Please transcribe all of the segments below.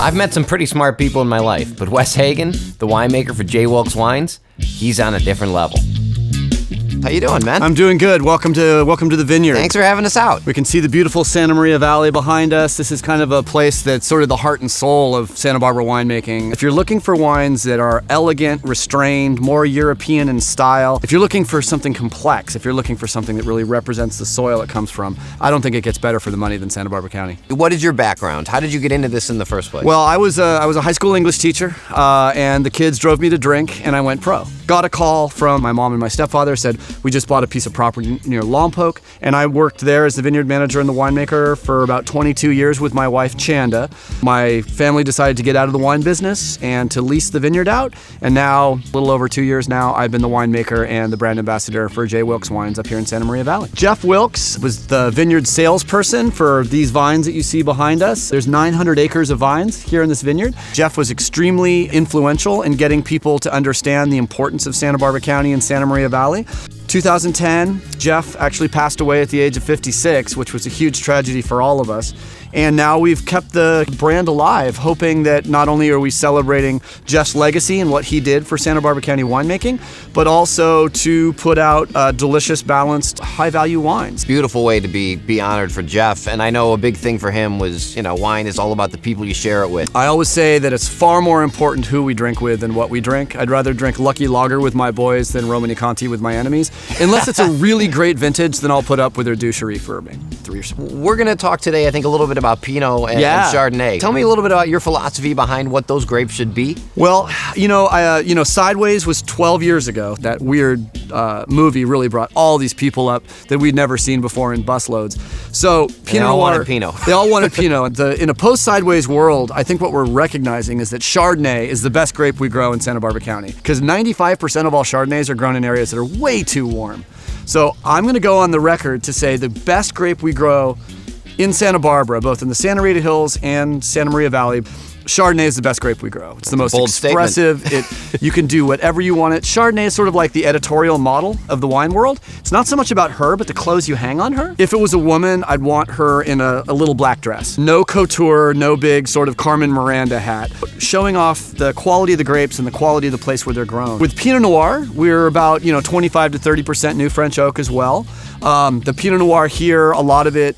I've met some pretty smart people in my life, but Wes Hagen, the winemaker for Wilkes Wines, he's on a different level. How you doing, man? I'm doing good. Welcome to the vineyard. Thanks for having us out. We can see the beautiful Santa Maria Valley behind us. This is kind of a place that's sort of the heart and soul of Santa Barbara winemaking. If you're looking for wines that are elegant, restrained, more European in style, if you're looking for something complex, if you're looking for something that really represents the soil it comes from, I don't think it gets better for the money than Santa Barbara County. What is your background? How did you get into this in the first place? Well, I was a high school English teacher, and the kids drove me to drink, and I went pro. Got a call from my mom and my stepfather, said, we just bought a piece of property near Lompoc, and I worked there as the vineyard manager and the winemaker for about 22 years with my wife, Chanda. My family decided to get out of the wine business and to lease the vineyard out, and now, a little over 2 years now, I've been the winemaker and the brand ambassador for Wilkes Wines up here in Santa Maria Valley. Jeff Wilkes was the vineyard salesperson for these vines that you see behind us. There's 900 acres of vines here in this vineyard. Jeff was extremely influential in getting people to understand the importance of Santa Barbara County and Santa Maria Valley. 2010, Jeff actually passed away at the age of 56, which was a huge tragedy for all of us. And now we've kept the brand alive, hoping that not only are we celebrating Jeff's legacy and what he did for Santa Barbara County winemaking, but also to put out delicious, balanced, high-value wines. Beautiful way to be honored for Jeff. And I know a big thing for him was, wine is all about the people you share it with. I always say that it's far more important who we drink with than what we drink. I'd rather drink Lucky Lager with my boys than Romani Conti with my enemies. Unless it's a really great vintage, then I'll put up with their Doucherie for 3 years. We're going to talk today, I think, a little bit about Pinot and Chardonnay. Tell me a little bit about your philosophy behind what those grapes should be. Well, Sideways was 12 years ago. That weird movie really brought all these people up that we'd never seen before in busloads. So Pinot Noir, wanted Pinot. They all wanted Pinot. In a post-Sideways world, I think what we're recognizing is that Chardonnay is the best grape we grow in Santa Barbara County, because 95% of all Chardonnays are grown in areas that are way too warm. So I'm going to go on the record to say the best grape we grow in Santa Barbara, both in the Santa Rita Hills and Santa Maria Valley, Chardonnay is the best grape we grow. It's the most expressive. You can do whatever you want it. Chardonnay is sort of like the editorial model of the wine world. It's not so much about her, but the clothes you hang on her. If it was a woman, I'd want her in a little black dress. No couture, no big sort of Carmen Miranda hat. Showing off the quality of the grapes and the quality of the place where they're grown. With Pinot Noir, we're about 25 to 30% new French oak as well. The Pinot Noir here, a lot of it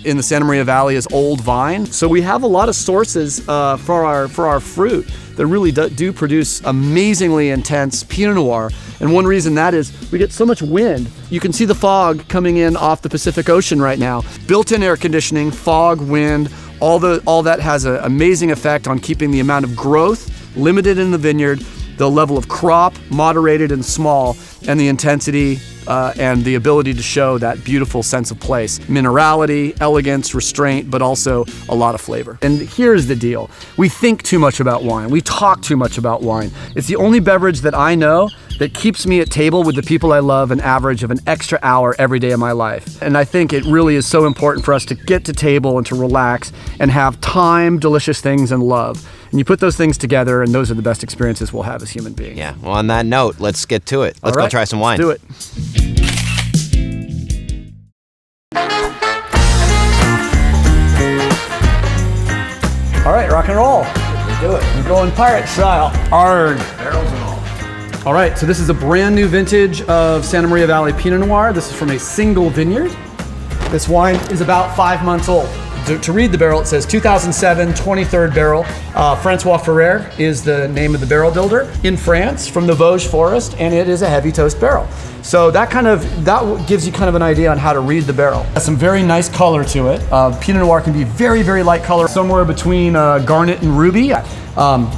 in the Santa Maria Valley is old vine. So we have a lot of sources for our fruit that really do produce amazingly intense Pinot Noir. And one reason that is we get so much wind. You can see the fog coming in off the Pacific Ocean right now. Built-in air conditioning, fog, wind, all that has an amazing effect on keeping the amount of growth limited in the vineyard, the level of crop moderated and small, and the intensity and the ability to show that beautiful sense of place. Minerality, elegance, restraint, but also a lot of flavor. And here's the deal. We think too much about wine. We talk too much about wine. It's the only beverage that I know that keeps me at table with the people I love an average of an extra hour every day of my life. And I think it really is so important for us to get to table and to relax and have time, delicious things, and love. And you put those things together, and those are the best experiences we'll have as human beings. Yeah, well, on that note, let's get to it. Let's go try some wine. Let's do it. All right, rock and roll. Let's do it. We're going pirate style. Arg. Barrels and all. All right, so this is a brand new vintage of Santa Maria Valley Pinot Noir. This is from a single vineyard. This wine is about 5 months old. To read the barrel, it says 2007, 23rd barrel. Francois Ferrer is the name of the barrel builder in France from the Vosges forest, and it is a heavy toast barrel. So that gives you kind of an idea on how to read the barrel. It has some very nice color to it. Pinot Noir can be very, very light color, somewhere between garnet and ruby.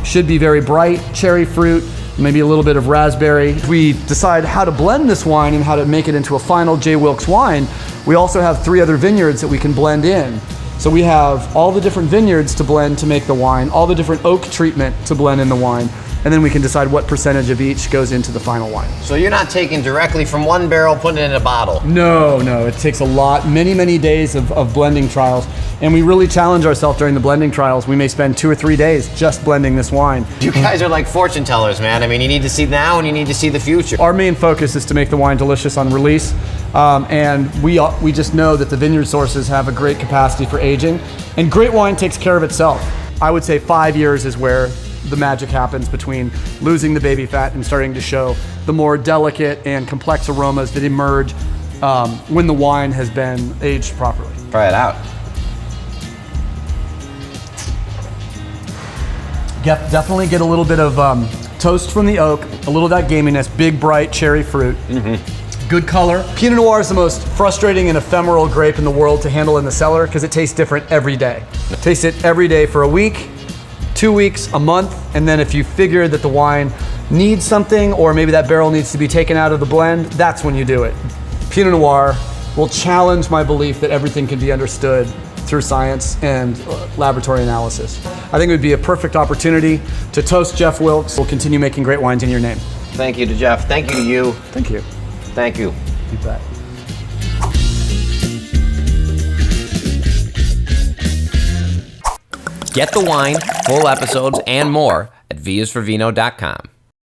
Should be very bright, cherry fruit, maybe a little bit of raspberry. We decide how to blend this wine and how to make it into a final Wilkes wine. We also have 3 other vineyards that we can blend in. So we have all the different vineyards to blend to make the wine, all the different oak treatment to blend in the wine, and then we can decide what percentage of each goes into the final wine. So you're not taking directly from one barrel, putting it in a bottle? No, it takes a lot, many days of blending trials, and we really challenge ourselves during the blending trials. We may spend 2 or 3 days just blending this wine. You guys are like fortune tellers, man. I mean, you need to see now and you need to see the future. Our main focus is to make the wine delicious on release, and we just know that the vineyard sources have a great capacity for aging, and great wine takes care of itself. I would say 5 years is where the magic happens between losing the baby fat and starting to show the more delicate and complex aromas that emerge when the wine has been aged properly. Try it out. Definitely get a little bit of toast from the oak, a little of that gaminess, big bright cherry fruit. Good color. Pinot Noir is the most frustrating and ephemeral grape in the world to handle in the cellar because it tastes different every day. Taste it every day for a week, 2 weeks, a month, and then if you figure that the wine needs something or maybe that barrel needs to be taken out of the blend, that's when you do it. Pinot Noir will challenge my belief that everything can be understood through science and laboratory analysis. I think it would be a perfect opportunity to toast Jeff Wilkes. We'll continue making great wines in your name. Thank you to Jeff. Thank you to you. Thank you. Thank you. You bet. Get the wine, full episodes, and more at viasforvino.com.